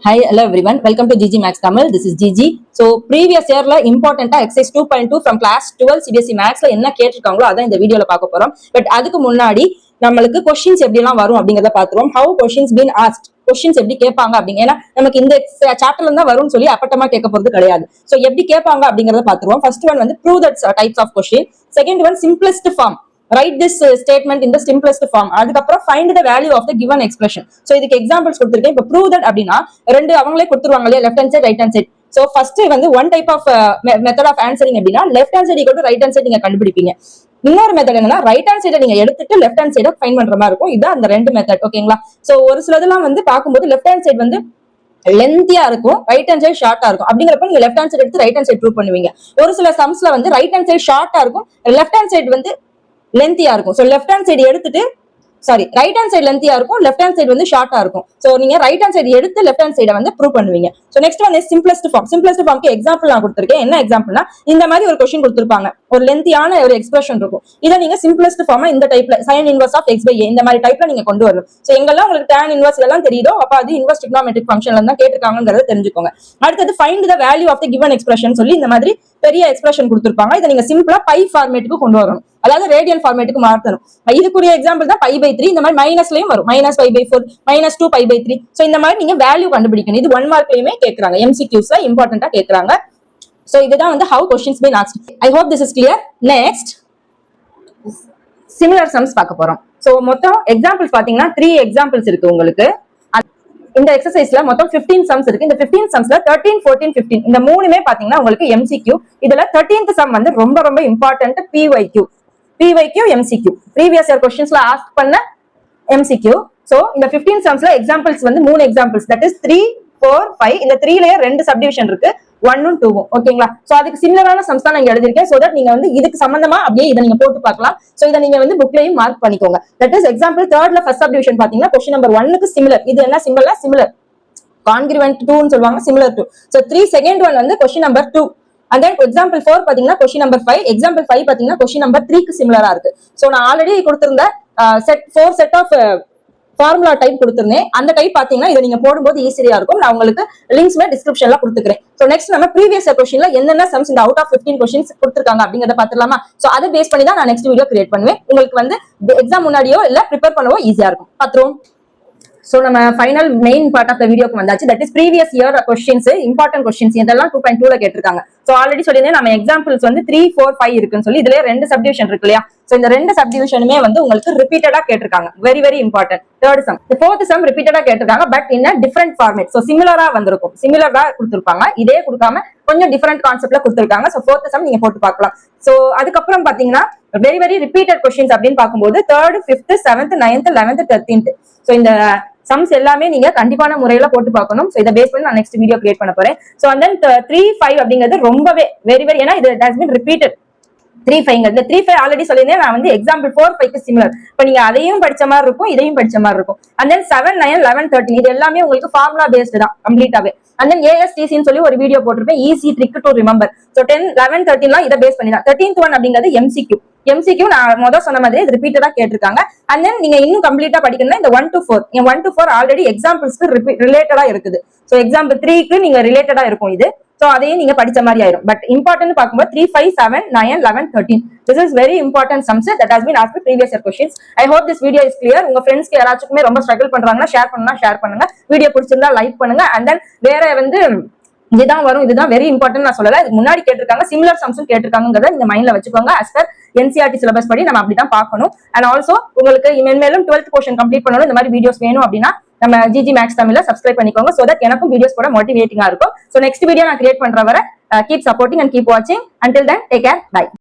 Hi, hello everyone. Welcome to GG Max Tamil. This is GG. So previous year la important exercise 2.2 from class 12 CBSE Max la என்ன கேட்டிருக்காங்களோ அதான் இந்த வீடியோல பார்க்க போறோம். But அதுக்கு முன்னாடி நம்மளுக்கு क्वेश्चंस எப்படி எல்லாம் வரும் அப்படிங்கறத பாத்துறோம். How questions been asked? Questions எப்படி கேட்பாங்க அப்படிங்க. ஏன்னா நமக்கு இந்த சாப்டர்ல இருந்தா வரும்னு சொல்லி அப்பட்டமா கேட்க போறது கிடையாது. சோ எப்படி கேட்பாங்க அப்படிங்கறத பாத்துறோம். ஃபர்ஸ்ட் ஒன் வந்து prove that types of question. Second one simplest form. Write this statement in the simplest form. அதுக்கப்புறம் find the value of the given expression. So இதுக்கு எக்ஸாம்பிள்ஸ் கொடுத்திருக்கேன். இப்போ prove that அப்படின்னா ரெண்டு அவங்களே கொடுத்துருவாங்க இல்லையா, left hand side right hand side. So first வந்து one type of method of answering அப்படின்னா left hand side equal to right hand side நீங்க கண்டுபிடிப்பீங்க. இன்னொரு மெத்தட் என்னன்னா ரைட் ஹேண்ட் சைட நீங்க எடுத்துட்டு லெஃப்ட் ஹேண்ட் சைட ஃபைண்ட் பண்ற மாதிரி இருக்கும். இது அந்த ரெண்டு மெத்தட். ஓகேங்களா? சோ ஒரு சிலதெல்லாம் வந்து பார்க்கும்போது லெஃப்ட் ஹேண்ட் சைட் வந்து லென்த்தியா இருக்கும், ரைட் ஹேண்ட் சைடு ஷார்ட்டா இருக்கும். அப்படிங்கிறப்ப நீங்க லெஃப்ட் ஹேண்ட் சைடு எடுத்து ரைட் ஹேண்ட் சைடு ப்ரூவ் பண்ணுவீங்க. ஒரு சில சம்ஸ்ல வந்து ரைட் ஹேண்ட் சைடு ஷார்ட்டா இருக்கும், லெஃப்ட் ஹேண்ட் சைடு வந்து லென்த்தியா இருக்கும். சோ லெஃப்ட் ஹேண்ட் சைடு எடுத்துட்டு ரைட் ஹேண்ட் சைடு லென்த்தியா இருக்கும், லெஃப்ட் ஹேண்ட் சைடு வந்து ஷார்ட்டா இருக்கும். சோ நீங்க ரைட் ஹேண்ட் சைடு எடுத்து லெஃப்ட் ஹேண்ட் சைட வந்து ப்ரூவ் பண்ணுவீங்க. சோ நெக்ஸ்ட் வந்து சிம்பிளஸ்ட் ஃபார்ம். சிம்பிளஸ்ட் ஃபார்ம்க்கு எக்ஸாம்பிள் நான் கொடுத்திருக்கேன். என்ன எக்ஸாம்பிள்னா இந்த மாதிரி ஒரு क्वेश्चन கொடுத்திருப்பாங்க, ஒரு லென்த்தியான ஒரு எக்ஸ்பிரஷன் இருக்கும். இதை நீங்க சிம்பிளஸ்ட் ஃபார்மா இந்த டைப்ல sin inverse of x by a இந்த மாதிரி டைப்ல நீங்க கொண்டு வரணும். சோ எங்கெல்லாம் உங்களுக்கு tan inverse இதெல்லாம் தெரியுதோ அப்ப அது இன்வெர்ஸ் ட்ரிகோனோமெட்ரிக் ஃபங்க்ஷன்ல தான் கேட்டிருக்காங்கங்கறத தெரிஞ்சுக்கோங்க. அடுத்து find the value of the given expression சொல்லி இந்த மாதிரி பெரிய எக்ஸ்பிரஷன் கொடுத்திருப்பாங்க. இதை நீங்க சிம்பிளா பை ஃபார்மேட்டுக்கு கொண்டு வரணும், அதாவது ரேடியன் ஃபார்மேட்டுக்கு மாத்தணும். இதுக்குரிய எக்ஸாம்பிள் தான் π/3. இந்த மாதிரி மைனஸ்லயும் வரும், -π/4 -2 π/3. சோ இந்த மாதிரி நீங்க வேல்யூ கண்டுபிடிக்கணும். இது 1 மார்க்லயுமே கேக்குறாங்க, MCQஸ்ல இம்பார்ட்டன்ட்டா கேக்குறாங்க. சோ இதுதான் வந்து how questions been asked. I hope this is clear. Next similar sums பார்க்க போறோம். சோ மொத்தம் எக்ஸாம்பிள்ஸ் பாத்தீங்கன்னா 3 எக்ஸாம்பிள்ஸ் இருக்கு உங்களுக்கு. இந்த எக்ஸசைஸ்ல மொத்தம் 15 சம்ஸ் இருக்கு. இந்த 15 சம்ஸ்ல 13, 14, 15 இந்த மூணுமே பாத்தீங்கன்னா உங்களுக்கு MCQ. இதுல 13th சம் வந்து ரொம்ப ரொம்ப important, PYQ MCQ. Previous year क्वेश्चंसல ஆஸ்க் பண்ண MCQ. சோ இந்த 15 சம்ஸ்ல எக்ஸாம்பிள்ஸ் வந்து 3 எக்ஸாம்பிள்ஸ், தட் இஸ் 3, 4, 5. இந்த 3லயே 2 சப்டிவிஷன் இருக்கு, 1 2. ஓகேங்களா? சோ அதுக்கு சிமிலரான சம்ஸ் தான் நான் எழுதிருக்கேன். சோ தட் நீங்க வந்து இதுக்கு சம்பந்தமா அப்படியே இதை நீங்க போட்டு பார்க்கலாம். சோ இதை நீங்க வந்து புக்லயும் மார்க் பண்ணிக்கோங்க. தட் இஸ் எக்ஸாம்பிள் 3ல ஃபர்ஸ்ட் சப்டிவிஷன் பாத்தீங்கன்னா क्वेश्चन நம்பர் 1க்கு சிமிலர். இது என்ன சிம்பிள்னா சிமிலர், கான்கிருவென்ட் 2 னு சொல்வாங்க, சிமிலர் 2. சோ 3 செகண்ட் ஒன் வந்து question number 2. And then example 4 பாத்தீங்கன்னா क्वेश्चन நம்பர் 5, example 5 பாத்தீங்கன்னா क्वेश्चन நம்பர் 3 க்கு சிமிலரா இருக்கு. சோ நான் ஆல்ரெடி கொடுத்திருந்த செட் ஆஃப் ஃபார்முலா டைப் கொடுத்திருந்தேன். அந்த டைப் பாத்தீங்கன்னா இதை நீங்க போடும்போது ஈஸியா இருக்கும். நான் உங்களுக்கு லிங்க்ஸ்ல டிஸ்கிரிப்ஷன்ல கொடுத்துக்கிறேன். சோ நெக்ஸ்ட் நம்ம ப்ரீவியஸ் क्वेश्चनல என்னென்ன சம்ஸ் இந்த அவுட் ஆஃப் 15 क्वेश्चंस கொடுத்திருக்காங்க அப்படிங்கறத பாத்துறலாமா? சோ அதை பேஸ் பண்ணி தான் நான் நெக்ஸ்ட் வீடியோ கிரியேட் பண்ணுவேன். உங்களுக்கு வந்து எக்ஸாம் முன்னாடியோ இல்ல ப்ரிப்பேர் பண்ணவோ ஈஸியா இருக்கும். பாத்துறோம். சோ நம்ம final main part of the வீடியோக்கு வந்தாச்சு. That is previous year questions, important questions இதெல்லாம் 2.2 ல கேட்டிருக்காங்க. சோ ஆல்ரெடி சொல்லியிருந்தேன் நம்ம எக்ஸாம்பிள்ஸ் வந்து 3, 4, 5 இருக்குன்னு சொல்லி. இதுல 2 சப்டிவிஷன் இருக்கு இல்லையா? சோ இந்த 2 சப்டிவிஷனுமே வந்து உங்களுக்கு ரிப்பீட்டடா கேட்டிருக்காங்க. Very very important. Third sum, fourth sum ரிப்பீட்டடா கேட்டிருக்காங்க, but in a different format. சோ சிமிலரா வந்திருக்கும், சிமிலரா கொடுத்திருப்பாங்க, இதே கொடுக்காம கொஞ்சம் டிஃபரெண்ட் கான்செப்ட்ல கொடுத்திருக்காங்க. சோ ஃபோர்த் சம் நீங்க போட்டு பார்க்கலாம். சோ அதுக்கப்புறம் பாத்தீங்கன்னா வெரி வெரி ரிப்பீட்டட் क्वेश्चंस அப்படின்னு பார்க்கும்போது 3rd, 5th, 7th, 9th, 11th, 13th. So இந்த சம்ஸ் எல்லாமே நீங்க கண்டிப்பான முறையில போட்டு பார்க்கணும். சோ இத பேஸ் பண்ணி நான் நெக்ஸ்ட் வீடியோ கிரியேட் பண்ண போறேன். சோ and then 3, 5 அப்படிங்கிறது ரொம்பவே வெரி வெரி, ஏன்னா இது has been repeated. 3, 5 இந்த 3, 5 ஆல்ரெடி சொல்லியிருந்தேன். நான் வந்து எக்ஸாம்பிள் 4, 5 க்கு சிமிலர். இப்ப நீங்க அதையும் படிச்ச மாதிரி இருக்கும், இதையும் படிச்ச மாதிரி இருக்கும். and then 7, 9, 11, 13 இது எல்லாமே உங்களுக்கு ஃபார்முலா பேஸ்டு தான் கம்ப்ளீட்டாவே. and then ASTC ன்னு சொல்லி ஒரு வீடியோ போட்டிருப்பேன், easy trick to remember. So 10, 11, 13 இதை பேஸ் பண்ணி தான். 13th ஒன் அப்படிங்கிறது MCQ நான் முதல் சொன்ன மாதிரி ரிப்பீட்டடா கேட்டிருக்காங்க. and then நீங்க இன்னும் கம்ப்ளீட்டா படிக்கணும்னா இந்த 1 to 4 1 to 4 ஆல்ரெடி எக்ஸாம்பிள்ஸ்க்கு ரிலேட்டடா இருக்குது. சோ எக்ஸாம்பிள் 3க்கு நீங்க ரிலேட்டடா இருக்கும் இது. சோ அதையும் நீங்க படிச்ச மாதிரி ஆயிரும். பட் இம்பார்ட்டன்ட் பார்க்கும்போது 3, 5, 7, 9, 11, 13 this is very important sums that has been asked previous year questions. I hope this video is clear. உங்க ஃப்ரெண்ட்ஸ்க்கு யாராச்சுமே ரொம்ப ஸ்ட்ரகிள் பண்றாங்கன்னா ஷேர் பண்ணுங்க. வீடியோ பிடிச்சிருந்தா லைக் பண்ணுங்க. and then வேற வந்து இதுதான் வரும், இதுதான் வெரி இம்பார்ட்டன்ட் நான் சொல்லல, இதுக்கு முன்னாடி கேட்டிருக்காங்க, சிமிலர் சம்ஸும் கேட்டிருக்காங்கறத இந்த மைண்ட்ல வச்சுக்கோங்க. as per NCERT சிலபஸ் படி நம்ம அப்படிதான் பார்க்கணும். அண்ட் ஆல்சோ உங்களுக்கு இனிமேலும் 12th போர்ஷன் கம்ப்ளீட் பண்ணணும், இந்த மாதிரி வீடியோஸ் வேணும் அப்படின்னா நம்ம GG Max தமிழ்ல சப்ஸ்கிரைப் பண்ணிக்கோங்க. சோ தட் எனக்கும் வீடியோஸ் போட மோட்டிவேட்டிங்கா இருக்கும். சோ நெக்ஸ்ட் வீடியோ நான் கிரியேட் பண்ற வரை கீப் சப்போர்ட்டிங் அண்ட் கீப் வாட்சிங். until then take care, bye.